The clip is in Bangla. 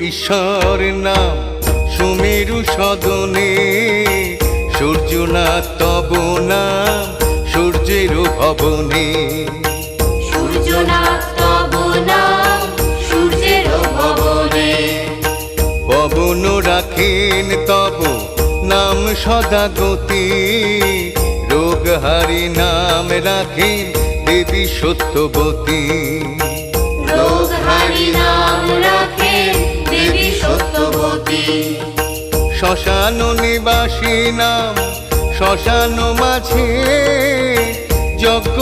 ঈশ্বর নাম সুমেরু সদনে, সূর্যনাথ তব নাম সূর্যের ভবনে। সূর্যনাথ তব নাম সূর্যের ভবনে। পবন রাখেন তব নাম সদা গতি, রোগহারি নাম রাখেন দেবী সত্যবতী। রোগহারি নাম রাখেন দেবী সত্যবতী। শ্মশান নিবাসী নাম শ্মশান মাঝে, যজ্ঞ